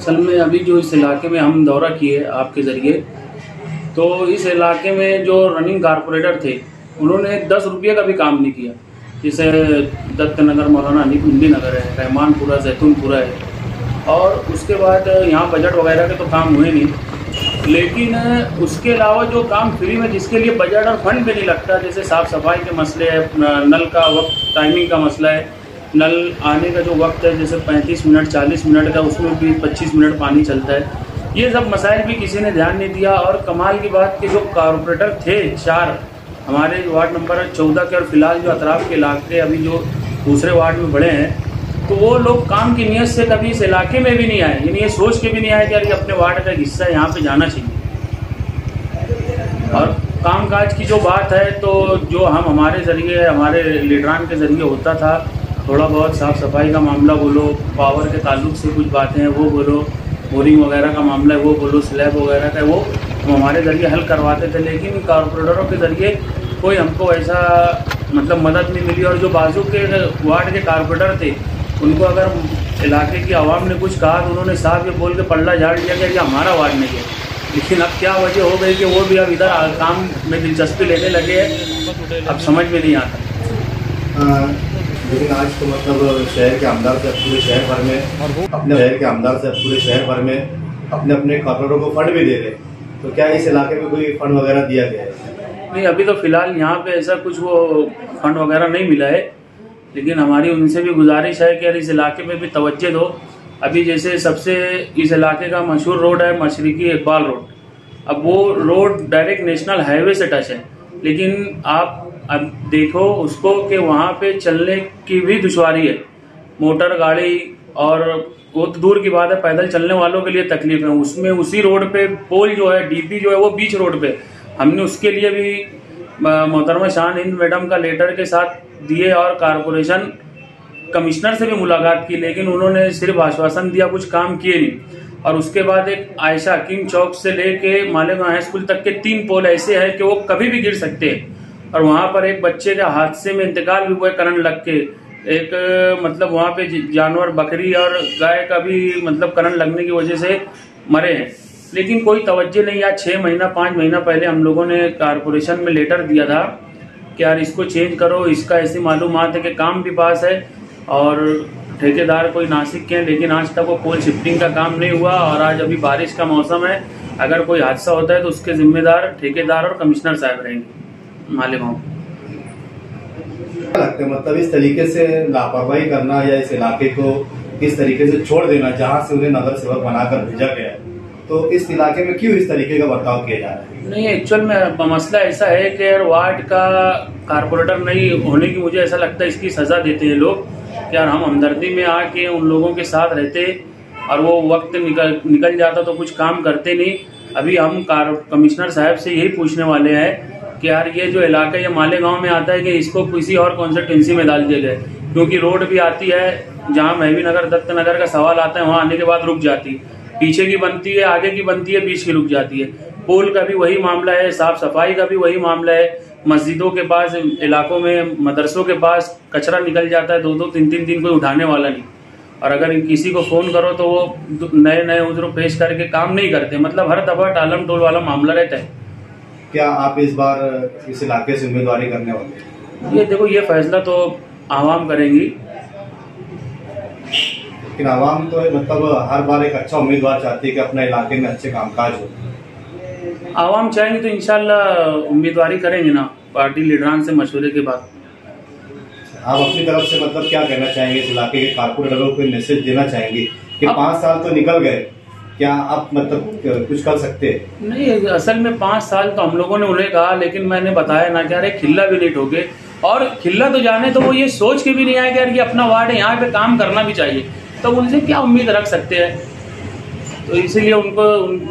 असल में अभी जो इस इलाके में हम दौरा किए आपके ज़रिए, तो इस इलाके में जो रनिंग कारपोरेटर थे उन्होंने 10 रुपये का भी काम नहीं किया। जैसे दत्त नगर, मौलाना हिंदी नगर है, रहमानपुरा, जैतूनपुरा है, और उसके बाद यहाँ बजट वगैरह के तो काम हुए नहीं। लेकिन उसके अलावा जो काम फ्री में जिसके लिए बजट और फंड भी नहीं लगता, जैसे साफ़ सफाई के मसले है, नल का वक्त टाइमिंग का मसला है, नल आने का जो वक्त है जैसे 35 मिनट 40 मिनट का, उसमें भी 25 मिनट पानी चलता है। ये सब मसाइल भी किसी ने ध्यान नहीं दिया। और कमाल की बात कि जो कारपोरेटर थे 4 हमारे वार्ड नंबर 14 के, और फिलहाल जो अतराफ के इलाके अभी जो दूसरे वार्ड में बढ़े हैं, तो वो लोग काम की नीयत से कभी इस इलाके में भी नहीं आए, यानी ये सोच के भी नहीं आए कि यार ये अपने वार्ड का हिस्सा है, यहाँ पे जाना चाहिए। और कामकाज की जो बात है, तो जो हम हमारे ज़रिए, हमारे लीडरान के ज़रिए होता था, थोड़ा बहुत साफ़ सफाई का मामला बोलो, पावर के ताल्लुक से कुछ बातें हैं वो बोलो, बोरिंग वगैरह का मामला है वो बोलो, स्लैब वगैरह का वो हम हमारे ज़रिए हल करवाते थे। लेकिन कारपोरेटरों के ज़रिए कोई हमको ऐसा मतलब मदद नहीं मिली। और जो बाजू के वार्ड के कारपोरेटर थे, उनको अगर इलाके की आवाम ने कुछ कहा तो उन्होंने साफ ये बोल के पल्ला झाड़ दिया कि हमारा वार्ड नहीं है। लेकिन अब क्या वजह हो गई कि वो भी अब इधर काम में दिलचस्पी लेने लगे हैं, अब समझ में नहीं आता। लेकिन आज तो मतलब शहर के आमदार से पूरे शहर भर में अपने अपने कारपोरेटरों को फंड भी दे रहे, तो क्या इस इलाके में कोई फंड वगैरह दिया गया है? नहीं, अभी तो फिलहाल यहाँ पे ऐसा कुछ वो फंड वगैरह नहीं मिला है। लेकिन हमारी उनसे भी गुजारिश है कि यार इस इलाके में भी तवज्जो दो। अभी जैसे सबसे इस इलाके का मशहूर रोड है मशरिकी इकबाल रोड, अब वो रोड डायरेक्ट नेशनल हाईवे से टच है, लेकिन आप अब देखो उसको कि वहाँ पे चलने की भी दुश्वारी है, मोटर गाड़ी, और वो तो दूर की बात है, पैदल चलने वालों के लिए तकलीफ है। उसमें उसी रोड पे पोल जो है, डीपी जो है वो बीच रोड पे, हमने उसके लिए भी मोहतरमा शान हिंद मैडम का लेटर के साथ दिए और कारपोरेशन कमिश्नर से भी मुलाकात की, लेकिन उन्होंने सिर्फ आश्वासन दिया, कुछ काम किए नहीं। और उसके बाद एक आयशा हकीम चौक से लेके मालेगांव हाई स्कूल तक के 3 पोल ऐसे हैं कि वो कभी भी गिर सकते हैं। और वहां पर एक बच्चे के हादसे में इंतकाल भी हुआ करंट लग के, एक मतलब वहां पे जानवर बकरी और गाय का भी मतलब करंट लगने की वजह से मरे हैं। लेकिन कोई तवज्जो नहीं। आज 6 महीना 5 महीना पहले हम लोगों ने कारपोरेशन में लेटर दिया था कि यार इसको चेंज करो, इसका ऐसी मालूमात है कि काम भी पास है और ठेकेदार कोई नासिक के हैं, लेकिन आज तक वो पोल शिफ्टिंग का काम नहीं हुआ। और आज अभी बारिश का मौसम है, अगर कोई हादसा होता है तो उसके जिम्मेदार ठेकेदार और कमिश्नर साहब रहेंगे मालेगांव। क्या लगता है मतलब इस तरीके से लापरवाही करना या इस इलाके को इस तरीके से छोड़ देना जहां से उन्हें नगर सेवक बनाकर भेजा गया है, तो इस इलाके में क्यों इस तरीके का बर्ताव किया जा रहा है? नहीं, एक्चुअल में मसला ऐसा है कि यार वार्ड का कारपोरेटर नहीं होने की मुझे ऐसा लगता है इसकी सजा देते हैं लोग। यार हम हमदर्दी में आके उन लोगों के साथ रहते और वो वक्त निकल जाता तो कुछ काम करते नहीं। अभी हम कमिश्नर साहब से यही पूछने वाले हैं कि यार ये जो इलाका ये मालेगांव में आता है कि इसको किसी और कॉन्स्टिट्यूंसी में डाल दिया जाए, क्योंकि रोड भी आती है जहां महवी नगर दत्त नगर का सवाल आता है, वहां आने के बाद रुक जाती है, पीछे की बनती है, आगे की बनती है, बीच की रुक जाती है। पोल का भी वही मामला है, साफ सफाई का भी वही मामला है, मस्जिदों के पास, इलाकों में मदरसों के पास कचरा निकल जाता है 2-2 3-3 दिन कोई उठाने वाला नहीं। और अगर किसी को फोन करो तो वो नए नए उज्र पेश करके काम नहीं करते, मतलब हर दफा टालम टोल वाला मामला रहता है। क्या आप इस बार इस इलाके से उम्मीदवारी करने वाले हैं? ये देखो, ये फैसला तो आवाम करेंगी। लेकिन आवाम तो मतलब हर बार एक अच्छा उम्मीदवार चाहती है कि अपने इलाके में अच्छे कामकाज हो। आवाम चाहेंगे तो इंशाल्लाह उम्मीदवारी करेंगे ना, पार्टी लीडरान से मशवरे के बाद। आप अपनी तरफ से मतलब क्या कहना चाहेंगे इस इलाके के कारपोरेटरों को, मैसेज देना चाहेंगे कि 5 साल तो निकल गए, क्या आप मतलब कुछ कर सकते हैं? नहीं, असल में 5 साल तो हम लोगों ने उन्हें कहा, लेकिन मैंने बताया ना कि अरे खिल्ला भी नहीं ठोके, और खिल्ला तो जाने तो वो ये सोच के भी नहीं आए कि यार ये अपना वार्ड है, यहाँ पे काम करना भी चाहिए, तो उनसे क्या उम्मीद रख सकते हैं। तो इसीलिए उनको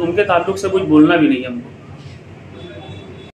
उनके ताल्लुक से कुछ बोलना भी नहीं है हमको।